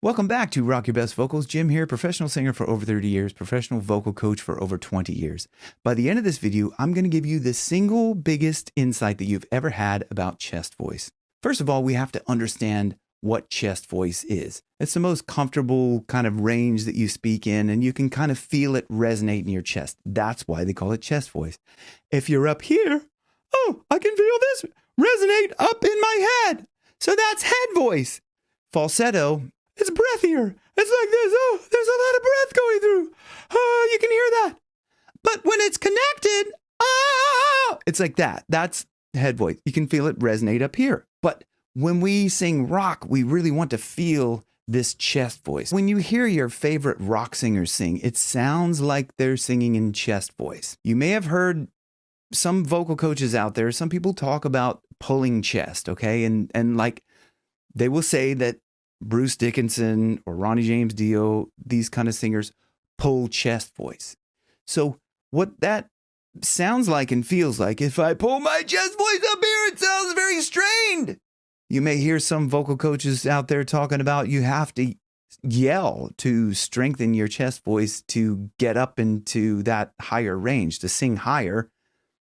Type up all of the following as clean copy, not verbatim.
Welcome back to Rock Your Best Vocals. Jim here, professional singer for over 30 years, professional vocal coach for over 20 years. By the end of this video, I'm going to give you the single biggest insight that you've ever had about chest voice. First of all, we have to understand what chest voice is. It's the most comfortable kind of range that you speak in, and you can kind of feel it resonate in your chest. That's why they call it chest voice. If you're up here, oh, I can feel this resonate up in my head. So that's head voice. Falsetto, it's breathier. It's like this. Oh, there's a lot of breath going through. Oh, you can hear that. But when it's connected, oh, it's like that. That's head voice. You can feel it resonate up here. But when we sing rock, we really want to feel this chest voice. When you hear your favorite rock singers sing, it sounds like they're singing in chest voice. You may have heard some vocal coaches out there, some people talk about pulling chest, okay? And like they will say that Bruce Dickinson or Ronnie James Dio, these kind of singers pull chest voice. So what that sounds like and feels like, if I pull my chest voice up here, it sounds very strained. You may hear some vocal coaches out there talking about you have to yell to strengthen your chest voice to get up into that higher range, to sing higher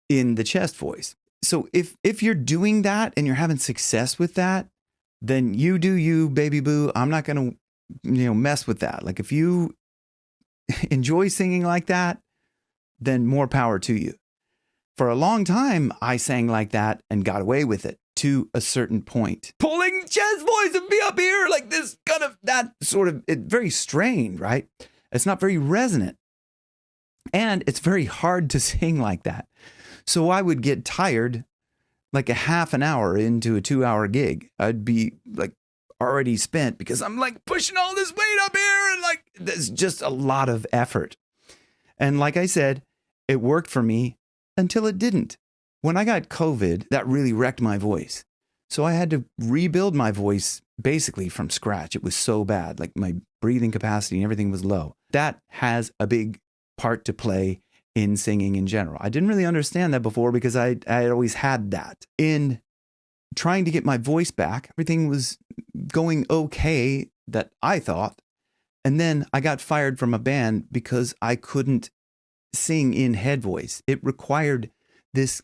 in the chest voice. So if you're doing that and you're having success with that, then you do you, baby boo. I'm not going to, mess with that. Like if you enjoy singing like that, then more power to you. For a long time, I sang like that and got away with it to a certain point. Pulling chest voice and be up here like this kind of, that sort of, it's very strained, right? It's not very resonant. And it's very hard to sing like that. So I would get tired like a half an hour into a 2-hour gig. I'd be like already spent because I'm like pushing all this weight up here and like there's just a lot of effort. And like I said, it worked for me until it didn't. When I got COVID, that really wrecked my voice. So I had to rebuild my voice basically from scratch. It was so bad. Like my breathing capacity and everything was low. That has a big part to play in singing in general. I didn't really understand that before because I had always had that. In trying to get my voice back, everything was going okay, that I thought. And then I got fired from a band because I couldn't sing in head voice. It required this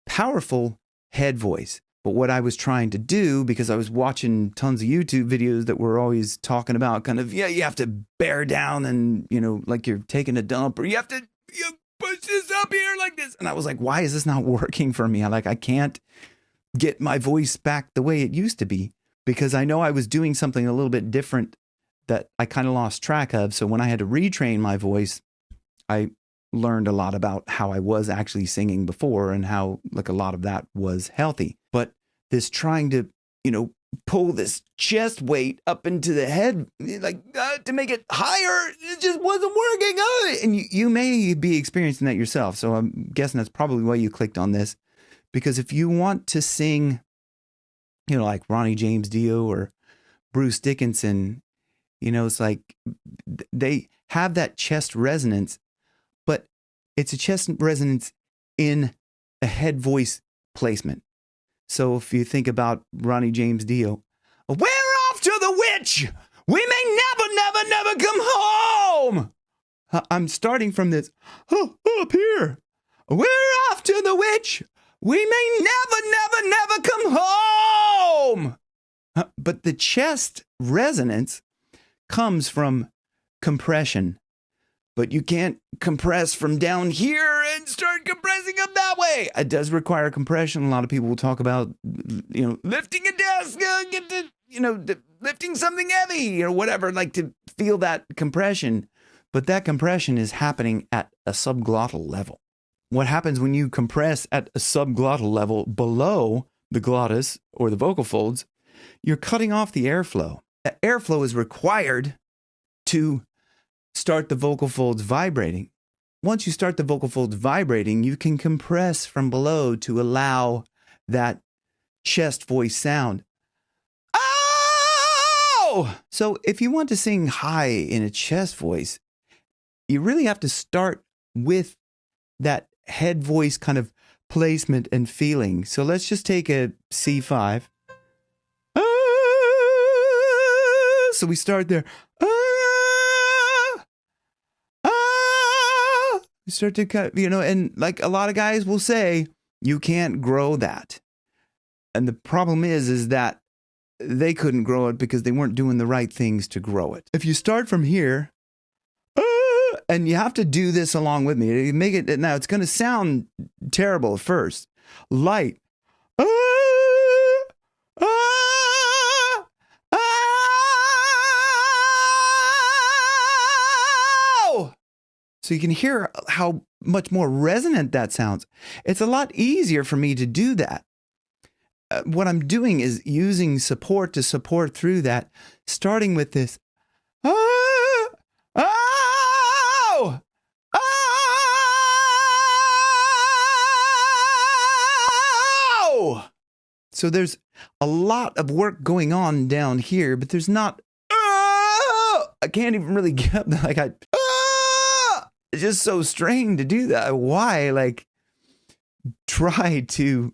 powerful head voice. But what I was trying to do, because I was watching tons of YouTube videos that were always talking about kind of, you have to bear down and, like you're taking a dump, or you have to push this up here like this. And I was like, why is this not working for me? I can't get my voice back the way it used to be, because I know I was doing something a little bit different that I kind of lost track of. So when I had to retrain my voice, I learned a lot about how I was actually singing before and how like a lot of that was healthy. But this trying to, pull this chest weight up into the head, to make it higher, it just wasn't working. And you may be experiencing that yourself. So I'm guessing that's probably why you clicked on this. Because if you want to sing, like Ronnie James Dio or Bruce Dickinson, it's like they have that chest resonance, but it's a chest resonance in a head voice placement. So if you think about Ronnie James Dio, we're off to the witch. We may never come home. I'm starting from this, up here. We're off to the witch. We may never come home. But the chest resonance comes from compression. But you can't compress from down here and start compressing up that way. It does require compression. A lot of people will talk about, lifting a desk, lifting something heavy or whatever, like to feel that compression. But that compression is happening at a subglottal level. What happens when you compress at a subglottal level below the glottis or the vocal folds, you're cutting off the airflow. The airflow is required to start the vocal folds vibrating. Once you start the vocal folds vibrating, you can compress from below to allow that chest voice sound. Oh! So if you want to sing high in a chest voice, you really have to start with that head voice kind of placement and feeling. So let's just take a C5. So we start there. Ah, ah. We start to cut, and like a lot of guys will say, you can't grow that. And the problem is that they couldn't grow it because they weren't doing the right things to grow it. If you start from here, and you have to do this along with me. You make it now. It's going to sound terrible at first. Light. So you can hear how much more resonant that sounds. It's a lot easier for me to do that. What I'm doing is using support to support through that, starting with this. So there's a lot of work going on down here, but there's not. I can't even really get up there. Like it's just so strained to do that. Why? Like, try to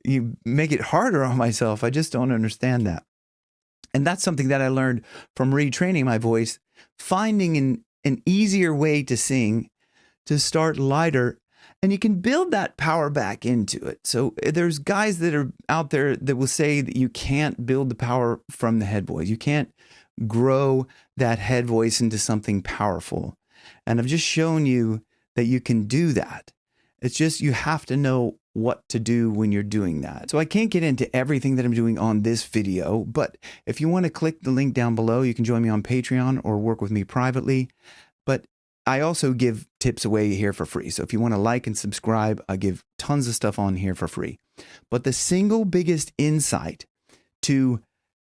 make it harder on myself. I just don't understand that. And that's something that I learned from retraining my voice, finding an easier way to sing, to start lighter, and you can build that power back into it. So there's guys that are out there that will say that you can't build the power from the head voice. You can't grow that head voice into something powerful. And I've just shown you that you can do that. It's just you have to know what to do when you're doing that. So I can't get into everything that I'm doing on this video, but if you want to click the link down below, you can join me on Patreon or work with me privately. But I also give tips away here for free. So if you want to like and subscribe, I give tons of stuff on here for free. But the single biggest insight to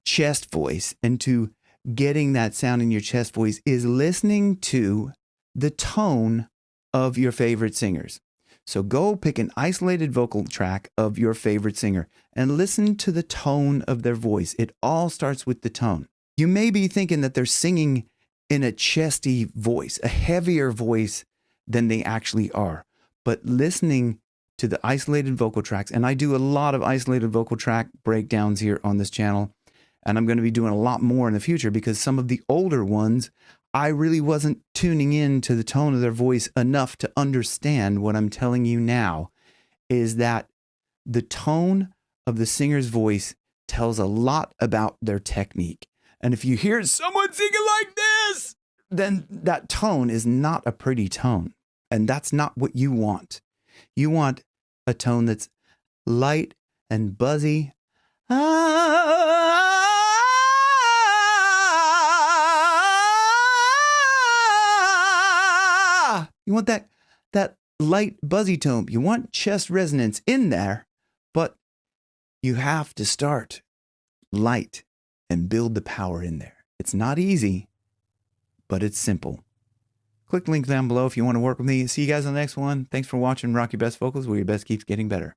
chest voice and to getting that sound in your chest voice is listening to the tone of your favorite singers. So go pick an isolated vocal track of your favorite singer and listen to the tone of their voice. It all starts with the tone. You may be thinking that they're singing in a chesty voice, a heavier voice than they actually are. But listening to the isolated vocal tracks, and I do a lot of isolated vocal track breakdowns here on this channel, and I'm going to be doing a lot more in the future because some of the older ones, I really wasn't tuning in to the tone of their voice enough to understand. What I'm telling you now is that the tone of the singer's voice tells a lot about their technique. And if you hear someone singing like this, then that tone is not a pretty tone. And that's not what you want. You want a tone that's light and buzzy. You want that light buzzy tone. You want chest resonance in there, but you have to start light and build the power in there. It's not easy, but it's simple. Click the link down below if you want to work with me. See you guys on the next one. Thanks for watching Rock Your Best Vocals, where your best keeps getting better.